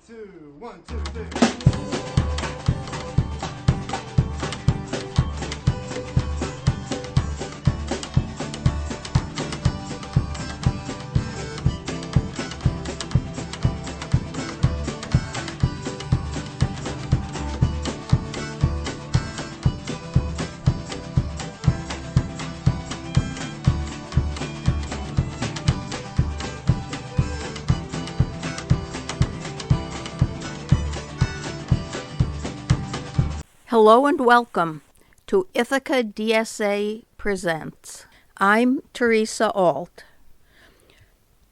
two, 1, 2, 3. Hello and welcome to Ithaca DSA Presents. I'm Teresa Alt.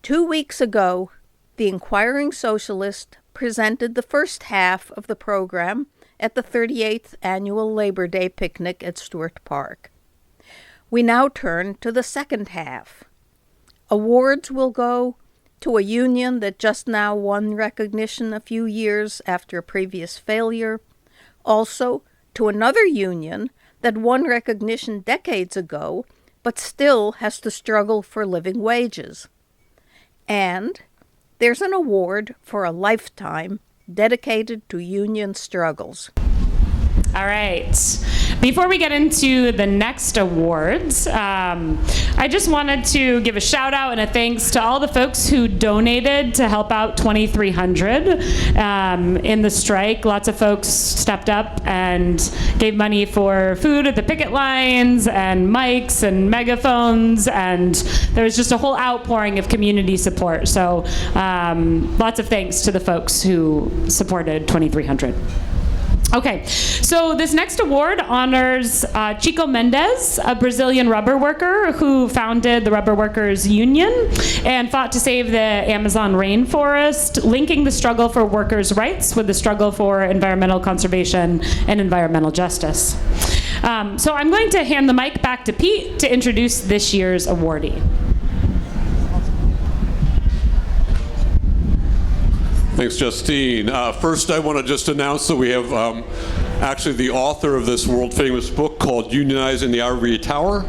2 weeks ago, the Inquiring Socialist presented the first half of the program at the 38th Annual Labor Day Picnic at Stewart Park. We now turn to the second half. Awards will go to a union that just now won recognition a few years after a previous failure, also to another union that won recognition decades ago, but still has to struggle for living wages. And there's an award for a lifetime dedicated to union struggles. All right. Before we get into the next awards, I just wanted to give a shout out and a thanks to all the folks who donated to help out 2300 in the strike. Lots of folks stepped up and gave money for food at the picket lines and mics and megaphones, and there was just a whole outpouring of community support. So lots of thanks to the folks who supported 2300. Okay, so this next award honors Chico Mendes, a Brazilian rubber worker who founded the Rubber Workers Union and fought to save the Amazon rainforest, linking the struggle for workers' rights with the struggle for environmental conservation and environmental justice. So I'm going to hand the mic back to Pete to introduce this year's awardee. Thanks, Justine. First, I want to just announce that we have actually the author of this world-famous book called Unionizing the Ivory Tower,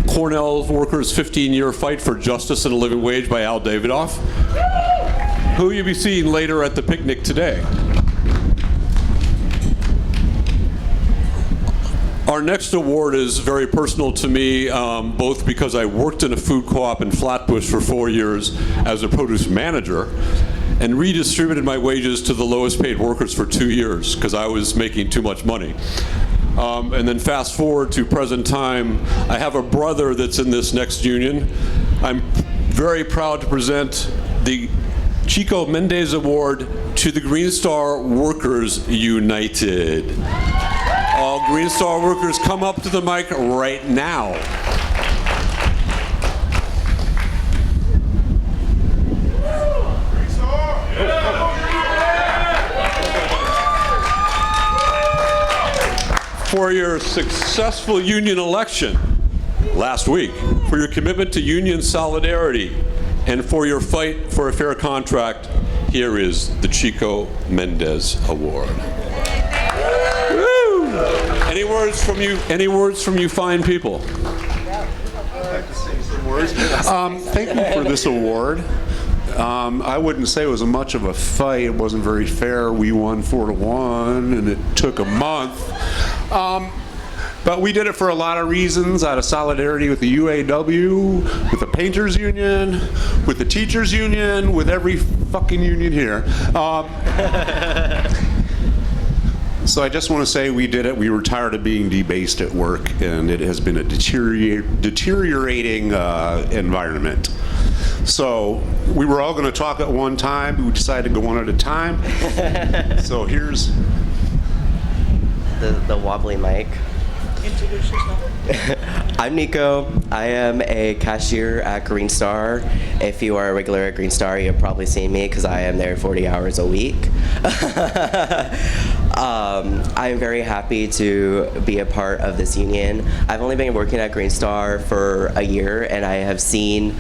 Cornell Workers' 15-Year Fight for Justice and a Living Wage by Al Davidoff, who you'll be seeing later at the picnic today. Our next award is very personal to me, both because I worked in a food co-op in Flatbush for 4 years as a produce manager, and redistributed my wages to the lowest paid workers for 2 years because I was making too much money. And then fast forward to present time, I have a brother that's in this next union. I'm very proud to present the Chico Mendes Award to the GreenStar Workers United. All GreenStar workers, come up to the mic right now. For your successful union election last week, for your commitment to union solidarity, and for your fight for a fair contract, here is the Chico Mendes Award. Woo! Any words from you? Any words from you fine people? I'd like to say some words. Thank you for this award. I wouldn't say it was much of a fight. It wasn't very fair. We won 4-1, and it took a month. But we did it for a lot of reasons, out of solidarity with the UAW, with the painters union, with the teachers union, with every fucking union here. So I just want to say we did it. We were tired of being debased at work, and it has been a deteriorating environment. So we were all going to talk at one time, but we decided to go one at a time. So here's the wobbly mic. Introduce yourself. I'm Nico. I am a cashier at GreenStar. If you are a regular at GreenStar, you've probably seen me because I am there 40 hours a week. I am very happy to be a part of this union. I've only been working at GreenStar for a year, and I have seen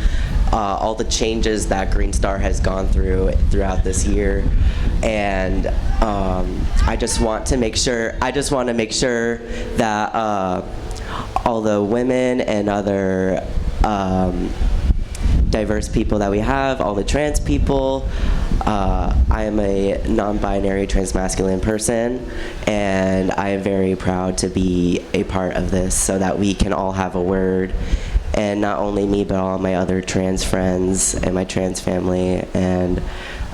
all the changes that GreenStar has gone throughout this year, and I just want to make sure that all the women and other diverse people that we have, all the trans people. I am a non-binary transmasculine person, and I am very proud to be a part of this so that we can all have a word. And not only me, but all my other trans friends and my trans family and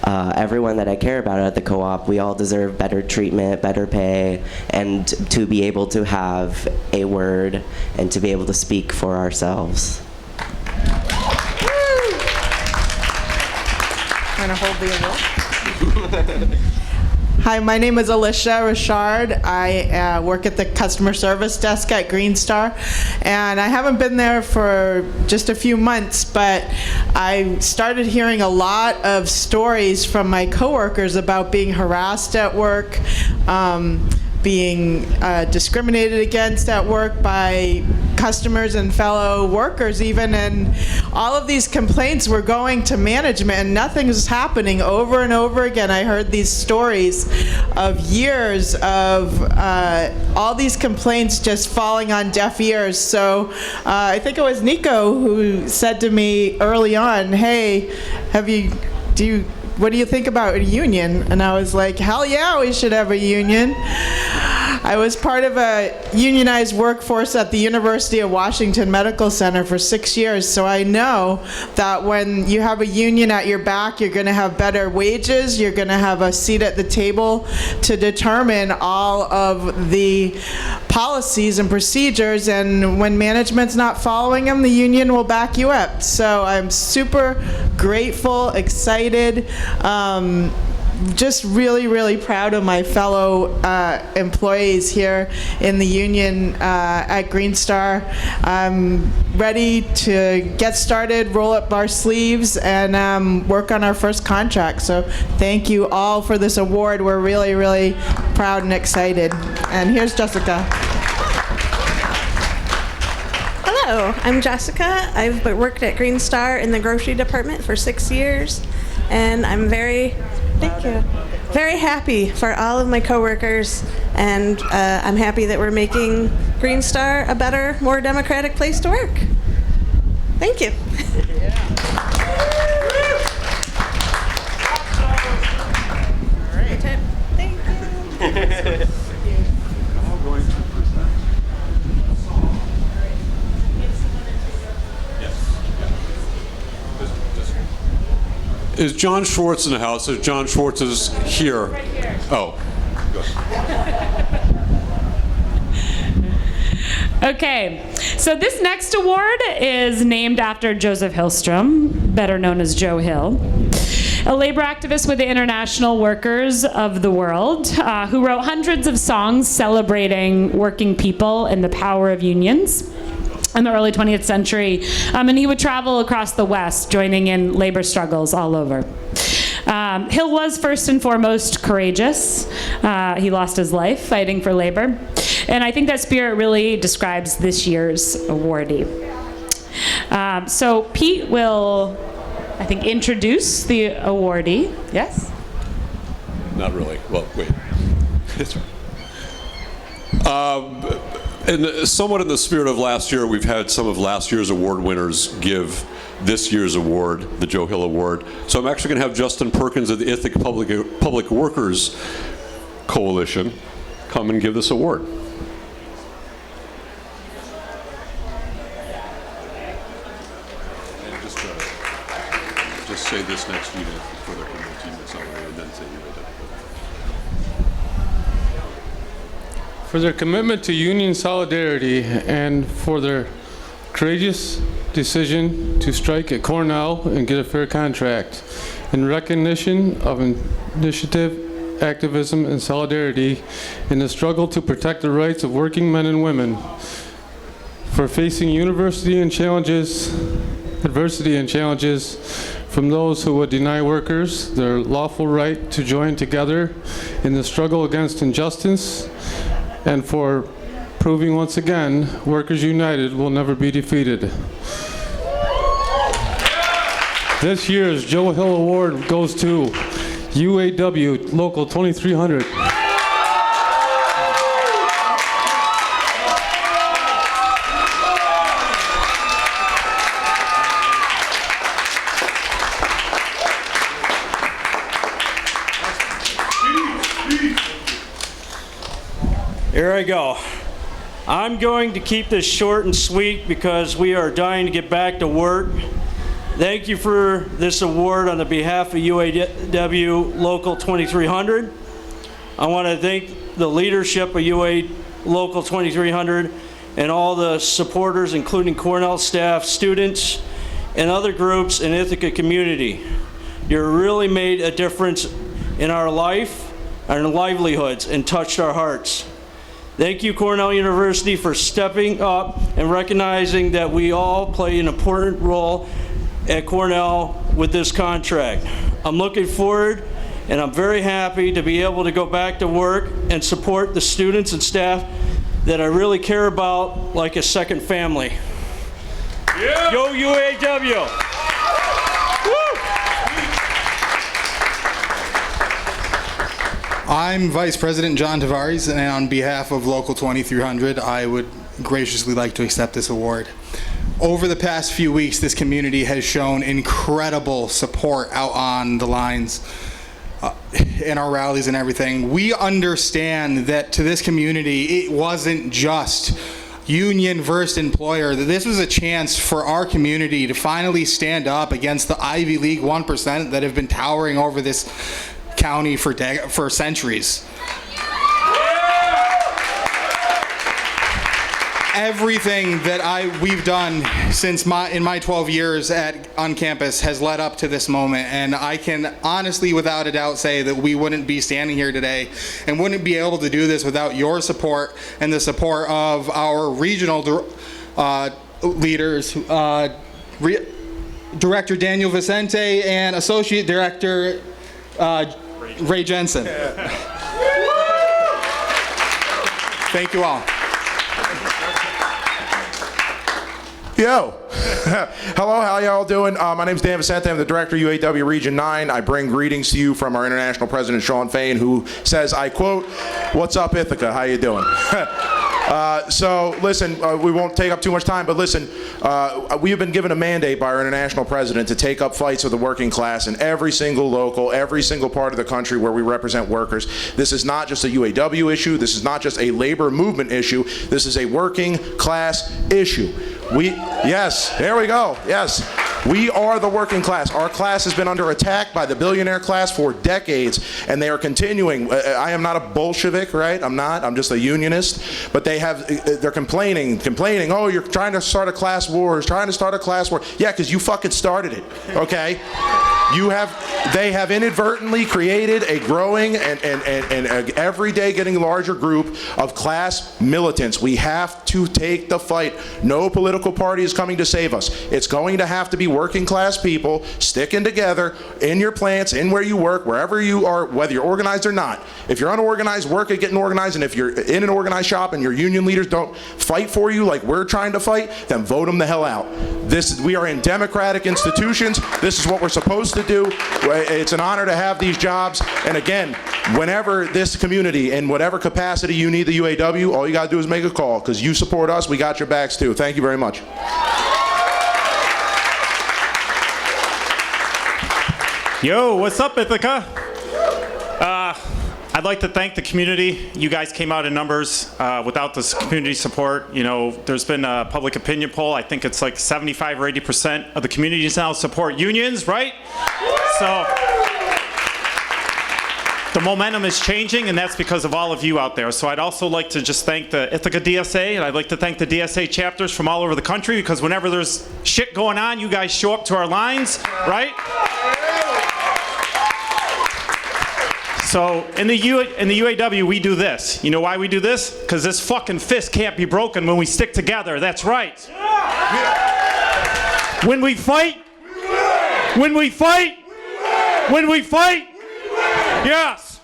everyone that I care about at the co-op. We all deserve better treatment, better pay, and to be able to have a word and to be able to speak for ourselves. Want to hold the award? Hi, my name is Alicia Richard. I work at the customer service desk at GreenStar, and I haven't been there for just a few months, but I started hearing a lot of stories from my coworkers about being harassed at work, being discriminated against at work by customers and fellow workers even, and all of these complaints were going to management and nothing was happening. Over and over again I heard these stories of years of all these complaints just falling on deaf ears. So I think it was Nico who said to me early on, hey, what do you think about a union? And I was like, hell yeah, we should have a union. I was part of a unionized workforce at the University of Washington Medical Center for 6 years, so I know that when you have a union at your back, you're going to have better wages, you're going to have a seat at the table to determine all of the policies and procedures, and when management's not following them, the union will back you up. So I'm super grateful, excited, just really, really proud of my fellow employees here in the union at GreenStar. I'm ready to get started, roll up our sleeves, and work on our first contract. So thank you all for this award. We're really, really proud and excited. And here's Jessica. Hello, I'm Jessica. I've worked at GreenStar in the grocery department for 6 years, and I'm very happy for all of my coworkers, and I'm happy that we're making GreenStar a better, more democratic place to work. Thank you. All right. Thank you. Is John Schwartz in the house? If John Schwartz is here. Right here. Oh. Okay, so this next award is named after Joseph Hillstrom, better known as Joe Hill, a labor activist with the International Workers of the World, who wrote hundreds of songs celebrating working people and the power of unions in the early 20th century, and he would travel across the West, joining in labor struggles all over. Hill was first and foremost courageous. He lost his life fighting for labor, and I think that spirit really describes this year's awardee. So Pete will, I think, introduce the awardee. Yes? Not really. Well, wait. Somewhat in the spirit of last year, we've had some of last year's award winners give this year's award, the Joe Hill Award. So I'm actually going to have Justin Perkins of the Ithaca Public Workers Coalition come and give this award. And just say this next unit for the community and then say you did. For their commitment to union solidarity and for their courageous decision to strike at Cornell and get a fair contract. In recognition of initiative, activism, and solidarity in the struggle to protect the rights of working men and women. For facing adversity and challenges from those who would deny workers their lawful right to join together in the struggle against injustice, and for proving once again, Workers United will never be defeated. This year's Joe Hill Award goes to UAW Local 2300. Here I go. I'm going to keep this short and sweet because we are dying to get back to work. Thank you for this award on the behalf of UAW Local 2300. I want to thank the leadership of UA Local 2300 and all the supporters, including Cornell staff, students, and other groups in Ithaca community. You really made a difference in our life, our livelihoods, and touched our hearts. Thank you, Cornell University, for stepping up and recognizing that we all play an important role at Cornell with this contract. I'm looking forward, and I'm very happy to be able to go back to work and support the students and staff that I really care about like a second family. Yeah. Yo, UAW! Woo. I'm Vice President John Tavares, and on behalf of Local 2300, I would graciously like to accept this award. Over the past few weeks, this community has shown incredible support out on the lines in our rallies and everything. We understand that to this community, it wasn't just union versus employer, that this was a chance for our community to finally stand up against the Ivy League 1% that have been towering over this county for centuries. Everything that we've done since in my 12 years on campus has led up to this moment, and I can honestly, without a doubt, say that we wouldn't be standing here today and wouldn't be able to do this without your support and the support of our regional leaders, Director Daniel Vicente and Associate Director Ray Jensen. Thank you all. Yo. Hello, how y'all doing? My name's Dan Vicente. I'm the director of UAW Region 9. I bring greetings to you from our international president, Sean Fain, who says, I quote, "What's up, Ithaca? How you doing?" So listen, we won't take up too much time, but listen, we have been given a mandate by our international president to take up fights with the working class in every single local, every single part of the country where we represent workers. This is not just a UAW issue. This is not just a labor movement issue. This is a working class issue. Yes, there we go, yes. We are the working class. Our class has been under attack by the billionaire class for decades, and they are continuing. I am not a Bolshevik, right? I'm not. I'm just a unionist. But they're complaining. Oh, you're trying to start a class war. Yeah, because you fucking started it, okay? They have inadvertently created a growing and every day getting larger group of class militants. We have to take the fight. No political party is coming to save us. It's going to have to be working class people sticking together in your plants, in where you work, wherever you are, whether you're organized or not. If you're unorganized, work at getting organized, and if you're in an organized shop and your union leaders don't fight for you like we're trying to fight, then vote them the hell out. We are in democratic institutions. This is what we're supposed to do. It's an honor to have these jobs. And again, whenever this community, in whatever capacity you need the UAW, all you got to do is make a call, because you support us, we got your backs too. Thank you very much. Yo, what's up, Ithaca? I'd like to thank the community. You guys came out in numbers. Without this community support, there's been a public opinion poll. I think it's like 75 or 80% of the communities now support unions, right? So the momentum is changing, and that's because of all of you out there. So I'd also like to just thank the Ithaca DSA, and I'd like to thank the DSA chapters from all over the country, because whenever there's shit going on, you guys show up to our lines, right? So in the UAW, we do this. You know why we do this? Because this fucking fist can't be broken when we stick together. That's right. When we fight, when we fight, when we fight, yes.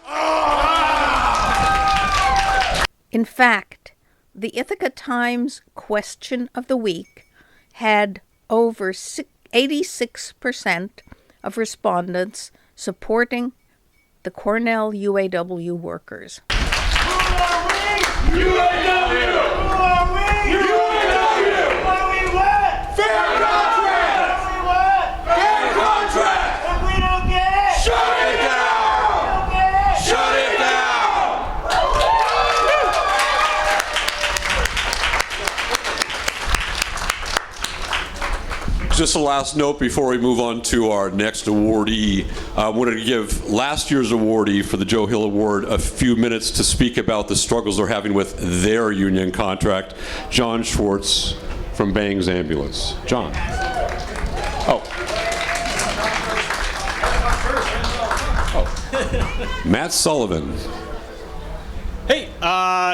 In fact, the Ithaca Times question of the week had over 86% of respondents supporting the Cornell UAW workers. Who are we? UAW! Who are we? UAW! What do we want? Fair contract! What do we want? Fair contract! If we don't get it, shut it down! Shut it down! Just a last note before we move on to our next awardee. I wanted to give last year's awardee for the Joe Hill Award a few minutes to speak about the struggles they're having with their union contract. John Schwartz from Bangs Ambulance. John. Matt Sullivan. Hey,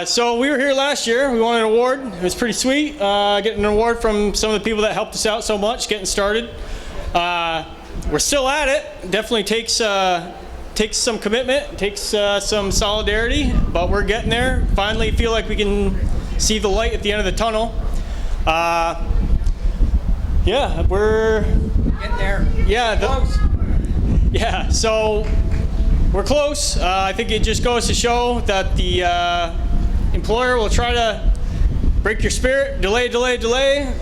so we were here last year. We won an award. It was pretty sweet. Getting an award from some of the people that helped us out so much getting started. We're still at it. Definitely takes some commitment, takes some solidarity, but we're getting there. Finally feel like we can see the light at the end of the tunnel. Yeah, we're getting there. Yeah, close. Yeah, so we're close. I think it just goes to show that the employer will try to break your spirit, delay.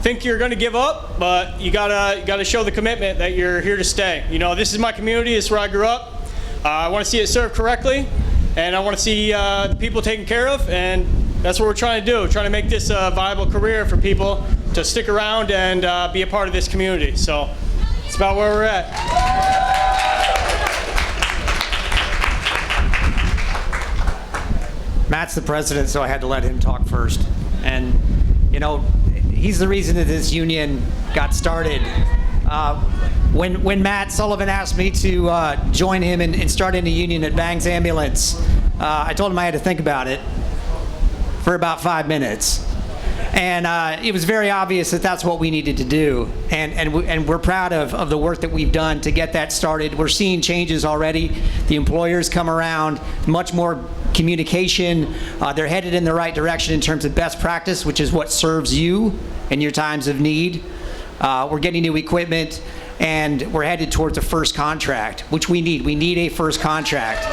Think you're going to give up, but you gotta show the commitment that you're here to stay. You know, this is my community. This is where I grew up. I want to see it served correctly, and I want to see the people taken care of, and that's what we're trying to do. Trying to make this a viable career for people to stick around and be a part of this community. So that's about where we're at. Matt's the president, so I had to let him talk first. And, you know, he's the reason that this union got started. When Matt Sullivan asked me to join him and start in a union at Bangs Ambulance, I told him I had to think about it for about 5 minutes. And it was very obvious that that's what we needed to do. And we're proud of the work that we've done to get that started. We're seeing changes already. The employers come around, much more communication. They're headed in the right direction in terms of best practice, which is what serves you in your times of need. We're getting new equipment, and we're headed towards a first contract, which we need. We need a first contract.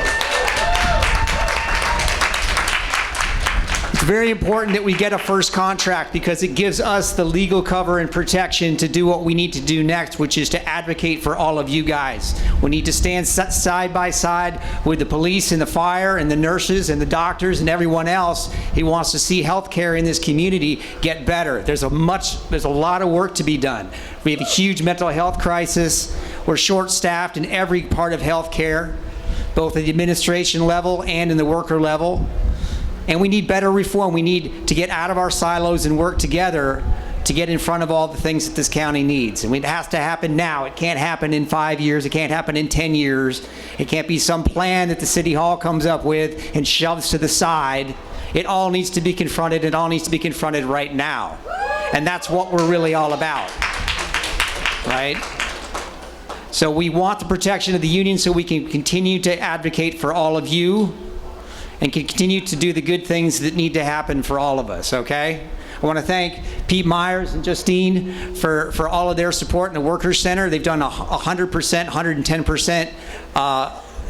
It's very important that we get a first contract because it gives us the legal cover and protection to do what we need to do next, which is to advocate for all of you guys. We need to stand side by side with the police and the fire and the nurses and the doctors and everyone else who wants to see healthcare in this community get better. There's a lot of work to be done. We have a huge mental health crisis. We're short-staffed in every part of healthcare, both at the administration level and in the worker level. And we need better reform. We need to get out of our silos and work together to get in front of all the things that this county needs. And it has to happen now. It can't happen in 5 years. It can't happen in 10 years. It can't be some plan that the city hall comes up with and shoves to the side. It all needs to be confronted. It all needs to be confronted right now. And that's what we're really all about, right? So we want the protection of the union so we can continue to advocate for all of you and can continue to do the good things that need to happen for all of us, okay? I want to thank Pete Myers and Justine for all of their support in the Workers Center. They've done 100%, 110%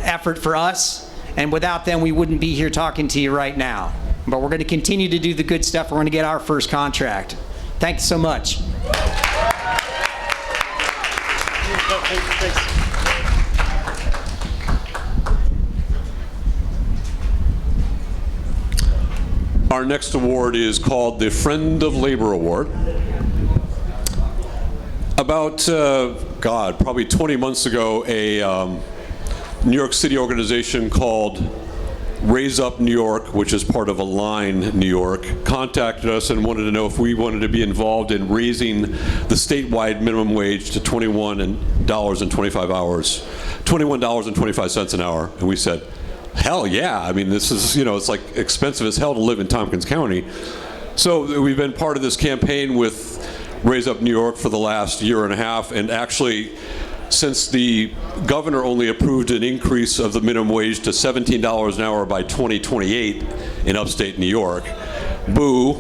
effort for us, and without them, we wouldn't be here talking to you right now. But we're going to continue to do the good stuff. We're going to get our first contract. Thanks so much. Thanks. Our next award is called the Friend of Labor Award. About, probably 20 months ago, a New York City organization called Raise Up New York, which is part of Align New York, contacted us and wanted to know if we wanted to be involved in raising the statewide minimum wage to $21.25 an hour. And we said, hell yeah. I mean, this is, it's like expensive as hell to live in Tompkins County. So we've been part of this campaign with Raise Up New York for the last year and a half, and actually, since the governor only approved an increase of the minimum wage to $17 an hour by 2028 in upstate New York, boo,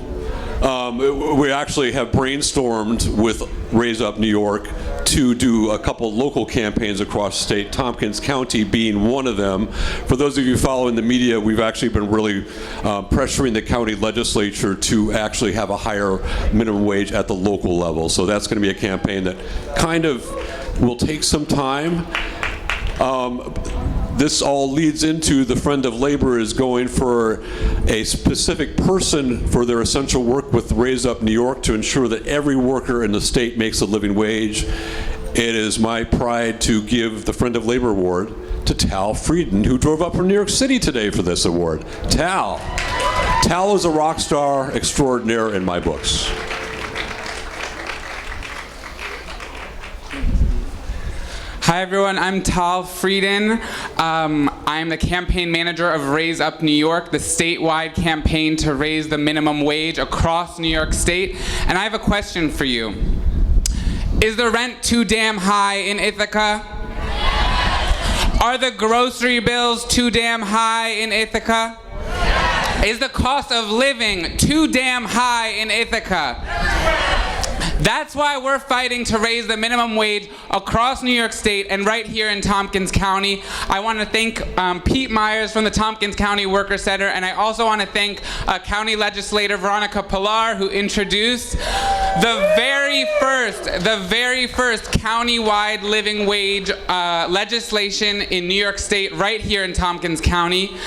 we actually have brainstormed with Raise Up New York to do a couple local campaigns across the state, Tompkins County being one of them. For those of you following the media, we've actually been really pressuring the county legislature to actually have a higher minimum wage at the local level. So that's going to be a campaign that kind of will take some time. this all leads into the Friend of Labor is going for a specific person for their essential work with Raise Up New York to ensure that every worker in the state makes a living wage. It is my pride to give the Friend of Labor Award to Tal Frieden, who drove up from New York City today for this award. Tal is a rock star extraordinaire in my books. Hi everyone, I'm Tal Frieden. I'm the campaign manager of Raise Up New York, the statewide campaign to raise the minimum wage across New York State. And I have a question for you. Is the rent too damn high in Ithaca? Are the grocery bills too damn high in Ithaca? Is the cost of living too damn high in Ithaca? That's why we're fighting to raise the minimum wage across New York State and right here in Tompkins County. I want to thank Pete Myers from the Tompkins County Workers Center, and I also want to thank County Legislator Veronica Pilar, who introduced the very first county-wide living wage legislation in New York State right here in Tompkins County.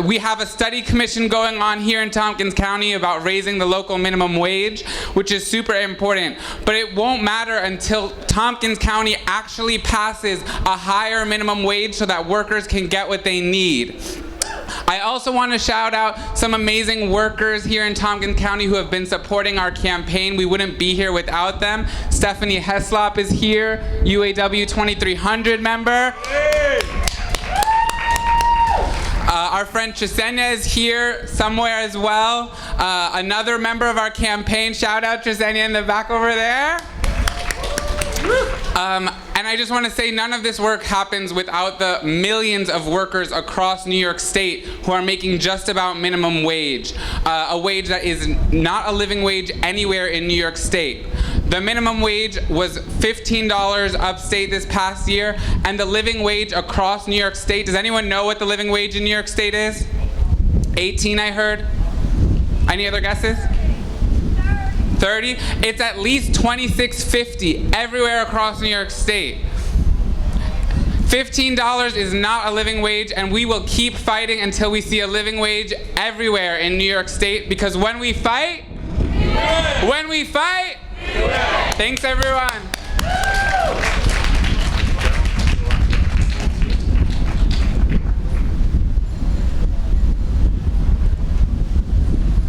We have a study commission going on here in Tompkins County about raising the local minimum wage, which is super important. But it won't matter until Tompkins County actually passes a higher minimum wage so that workers can get what they need. I also want to shout out some amazing workers here in Tompkins County who have been supporting our campaign. We wouldn't be here without them. Stephanie Heslop is here, UAW 2300 member. Hey! Our friend Tresenia is here somewhere as well. Another member of our campaign. Shout out Tresenia in the back over there. And I just want to say none of this work happens without the millions of workers across New York State who are making just about minimum wage, a wage that is not a living wage anywhere in New York State. The minimum wage was $15 upstate this past year, and the living wage across New York State, does anyone know what the living wage in New York State is? 18, I heard. Any other guesses? 30? It's at least $26.50 everywhere across New York State. $15 is not a living wage, and we will keep fighting until we see a living wage everywhere in New York State, because when we fight, thanks everyone.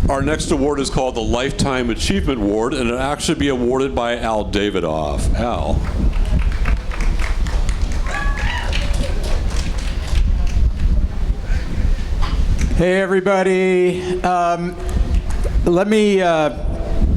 Our next award is called the Lifetime Achievement Award, and it'll actually be awarded by Al Davidoff. Al. Hey everybody. Let me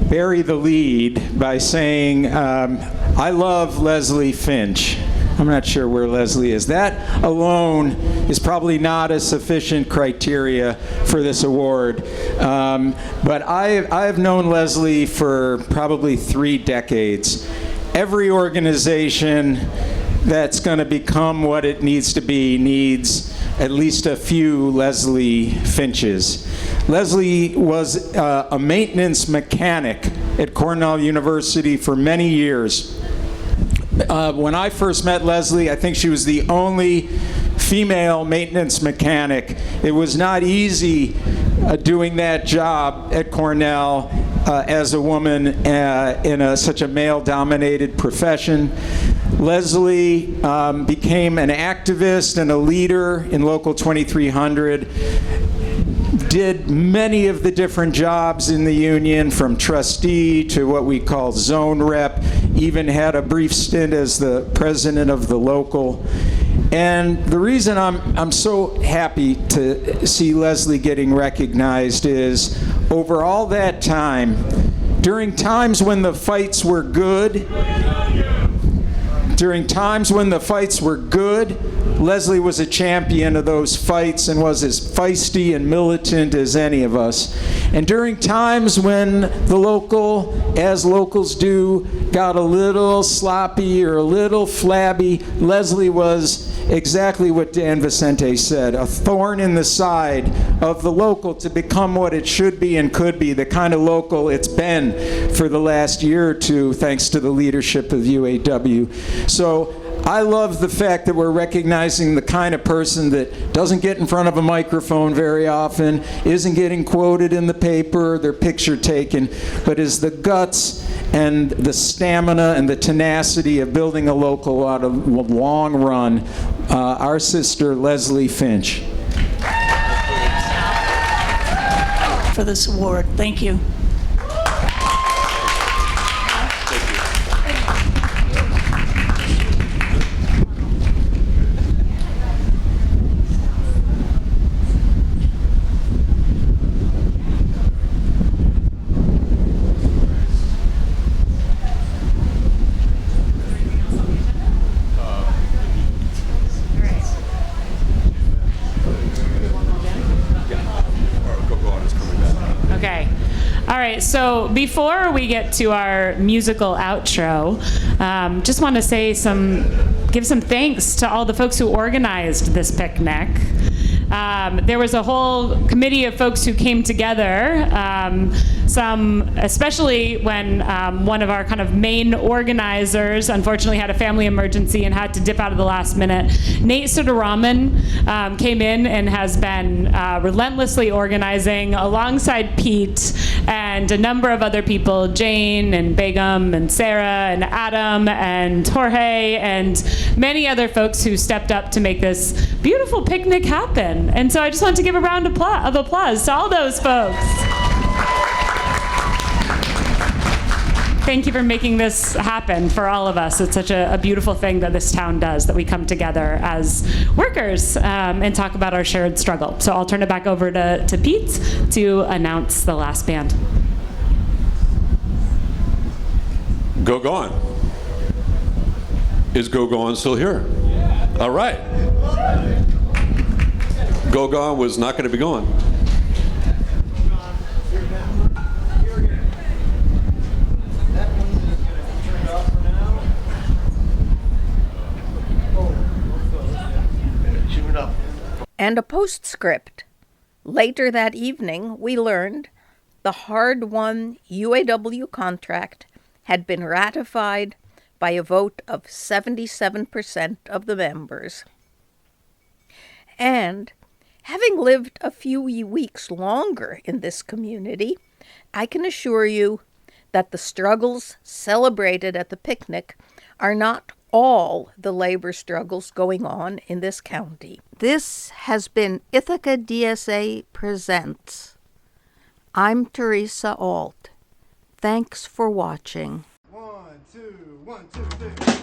bury the lead by saying I love Leslie Finch. I'm not sure where Leslie is. That alone is probably not a sufficient criteria for this award. But I've known Leslie for probably 3 decades. Every organization that's going to become what it needs to be needs at least a few Leslie Finches. Leslie was a maintenance mechanic at Cornell University for many years. When I first met Leslie, I think she was the only female maintenance mechanic. It was not easy doing that job at Cornell as a woman in such a male-dominated profession. Leslie became an activist and a leader in Local 2300, did many of the different jobs in the union, from trustee to what we call zone rep, even had a brief stint as the president of the local. And the reason I'm so happy to see Leslie getting recognized is over all that time, during times when the fights were good, Leslie was a champion of those fights and was as feisty and militant as any of us. And during times when the local, as locals do, got a little sloppy or a little flabby, Leslie was exactly what Dan Vicente said, a thorn in the side of the local to become what it should be and could be, the kind of local it's been for the last year or two, thanks to the leadership of UAW. So I love the fact that we're recognizing the kind of person that doesn't get in front of a microphone very often, isn't getting quoted in the paper, their picture taken, but is the guts and the stamina and the tenacity of building a local out of the long run. Our sister, Leslie Finch. For this award. Thank you. Okay. All right, so before we get to our musical outro, just want to say give some thanks to all the folks who organized this picnic. There was a whole committee of folks who came together, especially when one of our kind of main organizers unfortunately had a family emergency and had to dip out at the last minute. Nate Sudaraman came in and has been relentlessly organizing alongside Pete and a number of other people, Jane and Begum and Sarah and Adam and Jorge and many other folks who stepped up to make this beautiful picnic happen. And so I just want to give a round of applause to all those folks. Thank you for making this happen for all of us. It's such a beautiful thing that this town does, that we come together as workers and talk about our shared struggle. So I'll turn it back over to Pete to announce the last band. Go Gone. Is Go Gone still here? All right. Go Gone was not going to be gone. And a postscript. Later that evening, we learned the hard-won UAW contract had been ratified by a vote of 77% of the members. And having lived a few weeks longer in this community, I can assure you that the struggles celebrated at the picnic are not all the labor struggles going on in this county. This has been Ithaca DSA Presents. I'm Teresa Alt. Thanks for watching. 1, 2, 1, 2, 3.